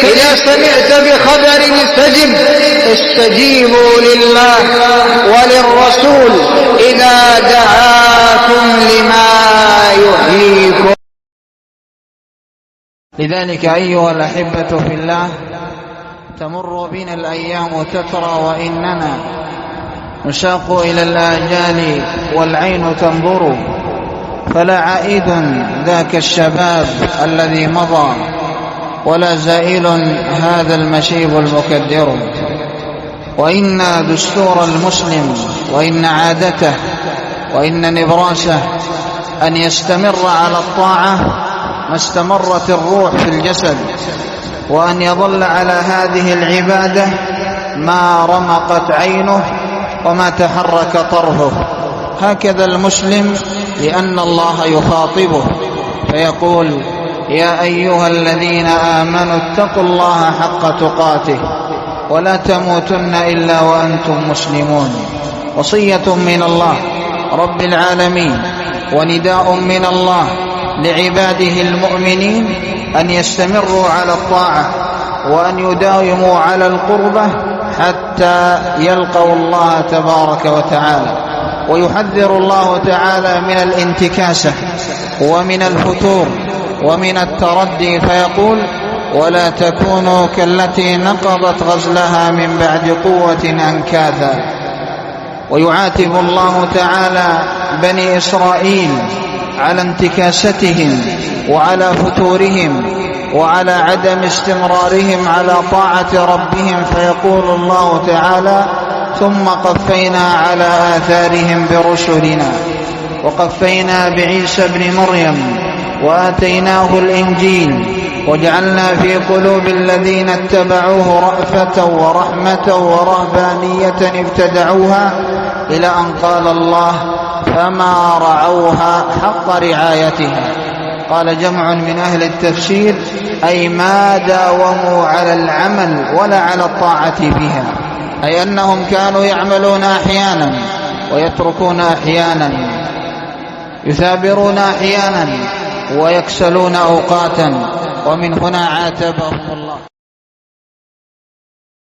إذا سمعت بخبر استجيبوا لله وللرسول إذا دعاكم لما يحييكم. لذلك أيها الأحبة في الله، تمر بنا الأيام تترى وإننا نشاق إلى الآجال والعين تنظر، فلا عائد ذاك الشباب الذي مضى، ولا زائل هذا المشيب المكدر. وإن دستور المسلم وإن عادته وإن نبراسه أن يستمر على الطاعة ما استمرت الروح في الجسد، وأن يظل على هذه العبادة ما رمقت عينه وما تحرك طرفه. هكذا المسلم، لأن الله يخاطبه فيقول: يا أيها الذين آمنوا اتقوا الله حق تقاته ولا تموتن إلا وأنتم مسلمون. وصية من الله رب العالمين ونداء من الله لعباده المؤمنين أن يستمروا على الطاعة وأن يداوموا على القربة حتى يلقوا الله تبارك وتعالى. ويحذر الله تعالى من الانتكاسة ومن الفتور ومن التردي فيقول: ولا تكونوا كالتي نقضت غزلها من بعد قوة أنكاثا. ويعاتب الله تعالى بني إسرائيل على انتكاستهم وعلى فتورهم وعلى عدم استمرارهم على طاعة ربهم، فيقول الله تعالى: ثم قفينا على آثارهم برسلنا وقفينا بعيسى ابن مريم وآتيناه الإنجيل وجعلنا في قلوب الذين اتبعوه رأفة ورحمة ورهبانية ابتدعوها، إلى أن قال الله: فما رعوها حق رعايتها. قال جمع من أهل التفسير: أي ما داوموا على العمل ولا على الطاعة بها، أي أنهم كانوا يعملون أحيانا ويتركون أحيانا، يثابرون أحيانا ويكسلون أوقاتا. ومن هنا عاتبهم